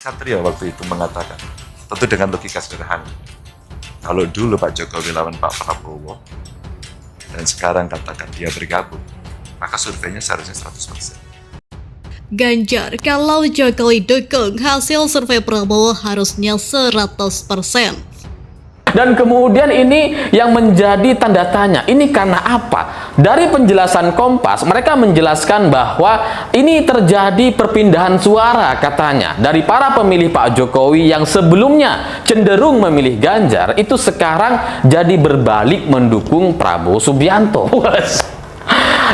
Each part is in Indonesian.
Satrio waktu itu mengatakan, tentu dengan logika sederhana, kalau dulu Pak Jokowi lawan Pak Prabowo, dan sekarang katakan dia bergabung, maka surveinya seharusnya 100%. Ganjar, kalau Jokowi dukung, hasil survei Prabowo harusnya 100%. Dan kemudian ini yang menjadi tanda tanya, ini karena apa? Dari penjelasan Kompas, mereka menjelaskan bahwa ini terjadi perpindahan suara katanya. Dari para pemilih Pak Jokowi yang sebelumnya cenderung memilih Ganjar, itu sekarang jadi berbalik mendukung Prabowo Subianto.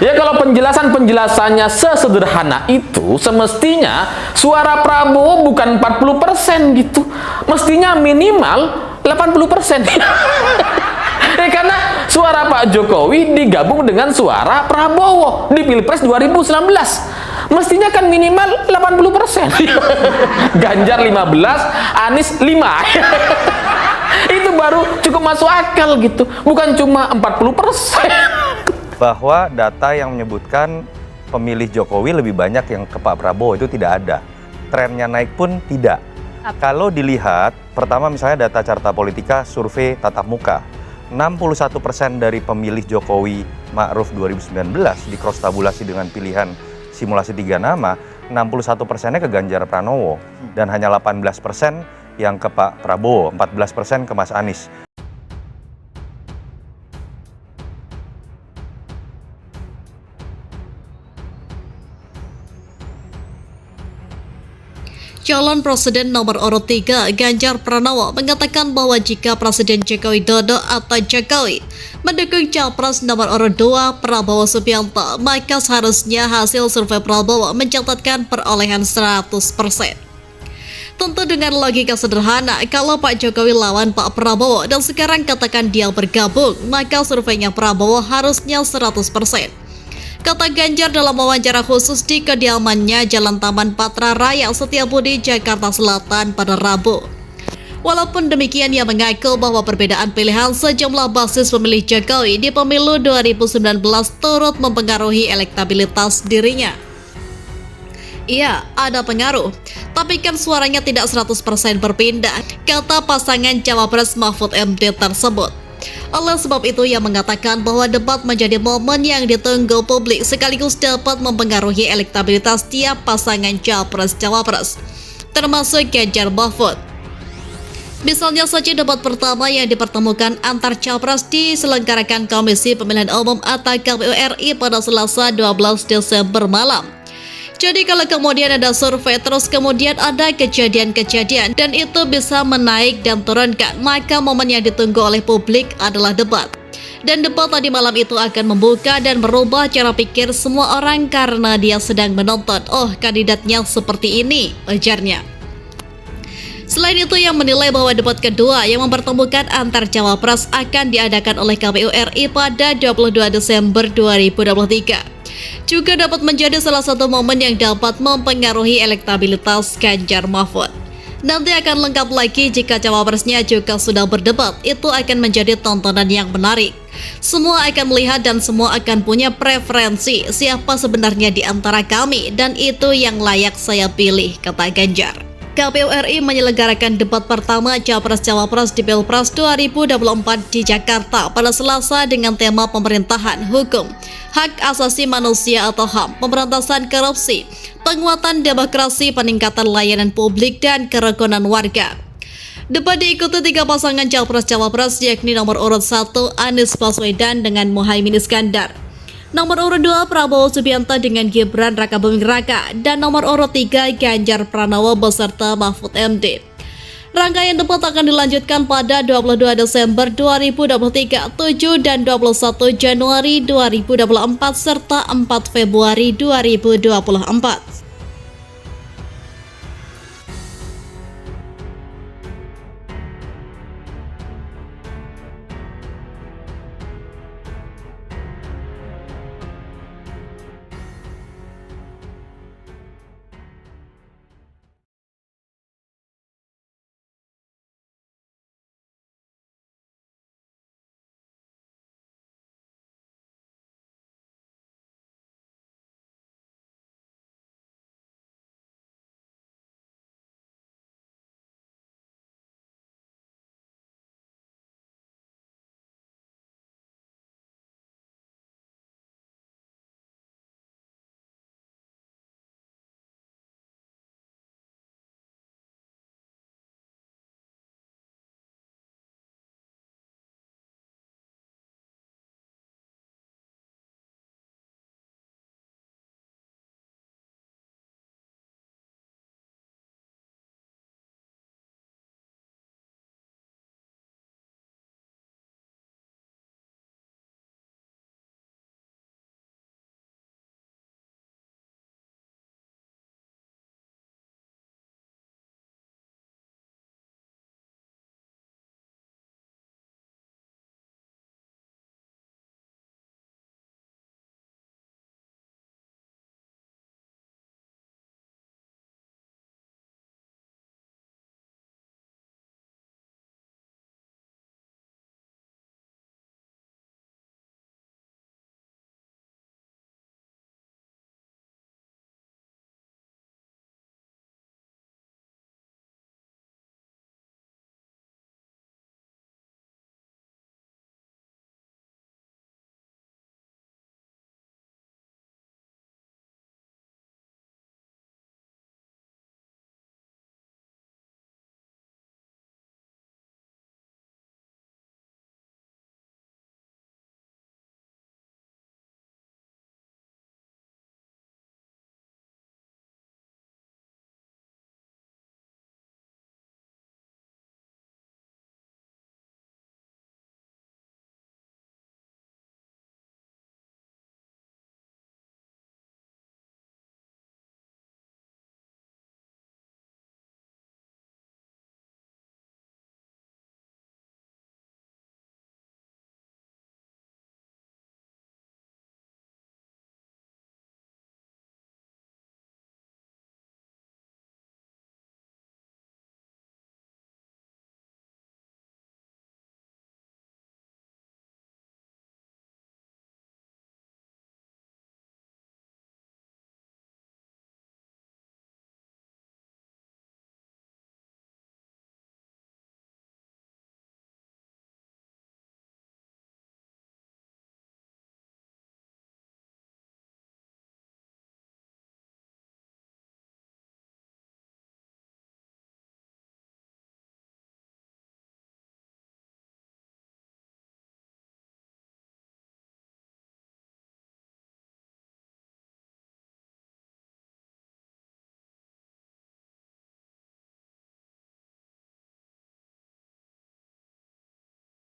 Ya kalau penjelasannya sesederhana itu, semestinya suara Prabowo bukan 40% gitu. Mestinya minimal 80%. Ya, karena suara Pak Jokowi digabung dengan suara Prabowo di Pilpres 2019. Mestinya kan minimal 80%. Ganjar 15, Anies 5. Itu baru cukup masuk akal gitu. Bukan cuma 40%. Bahwa data yang menyebutkan pemilih Jokowi lebih banyak yang ke Pak Prabowo itu tidak ada. Trennya naik pun tidak. Kalau dilihat, pertama misalnya data Carta Politika survei tatap muka. 61% dari pemilih Jokowi Ma'ruf 2019 di cross tabulasi dengan pilihan simulasi 3 nama, 61%-nya ke Ganjar Pranowo dan hanya 18% yang ke Pak Prabowo, 14% ke Mas Anies. Calon Presiden nomor urut 3 Ganjar Pranowo mengatakan bahwa jika Presiden Joko Widodo atau Jokowi mendukung Capres nomor urut 2 Prabowo Subianto, maka seharusnya hasil survei Prabowo mencatatkan perolehan 100%. Tentu dengan logika sederhana, kalau Pak Jokowi lawan Pak Prabowo dan sekarang katakan dia bergabung, maka surveinya Prabowo harusnya 100%. Kata Ganjar dalam wawancara khusus di kediamannya Jalan Taman Patra Raya Setiabudi, Jakarta Selatan pada Rabu. Walaupun demikian, ia mengaku bahwa perbedaan pilihan sejumlah basis pemilih Jokowi di pemilu 2019 turut mempengaruhi elektabilitas dirinya. Iya, ada pengaruh, tapi kan suaranya tidak 100% berpindah, kata pasangan Cawapres Mahfud MD tersebut. Oleh sebab itu, ia mengatakan bahwa debat menjadi momen yang ditunggu publik sekaligus dapat mempengaruhi elektabilitas tiap pasangan Capres-Cawapres, termasuk Ganjar Mahfud. Misalnya saja debat pertama yang dipertemukan antar Capres diselenggarakan Komisi Pemilihan Umum atau KPU RI pada Selasa 12 Desember malam. Jadi kalau kemudian ada survei terus kemudian ada kejadian-kejadian dan itu bisa menaik dan turunkan, maka momen yang ditunggu oleh publik adalah debat. Dan debat tadi malam itu akan membuka dan merubah cara pikir semua orang karena dia sedang menonton, oh kandidatnya seperti ini, ujarnya. Selain itu, yang menilai bahwa debat kedua yang mempertemukan antar Cawapres akan diadakan oleh KPU RI pada 22 Desember 2023. Juga dapat menjadi salah satu momen yang dapat mempengaruhi elektabilitas Ganjar Mahfud. Nanti akan lengkap lagi jika cawapresnya juga sudah berdebat, itu akan menjadi tontonan yang menarik. Semua akan melihat dan semua akan punya preferensi siapa sebenarnya di antara kami dan itu yang layak saya pilih, kata Ganjar. KPU RI menyelenggarakan debat pertama Capres-Cawapres di Pilpres 2024 di Jakarta pada Selasa dengan tema pemerintahan, hukum, hak asasi manusia atau HAM, pemberantasan korupsi, penguatan demokrasi, peningkatan layanan publik, dan kerukunan warga. Debat diikuti 3 pasangan Capres-Cawapres yakni nomor urut 1 Anies Baswedan dengan Muhaimin Iskandar, nomor urut 2 Prabowo Subianto dengan Gibran Rakabuming Raka, dan nomor urut 3 Ganjar Pranowo beserta Mahfud MD. Rangkaian debat akan dilanjutkan pada 22 Desember 2023, 7 dan 21 Januari 2024 serta 4 Februari 2024.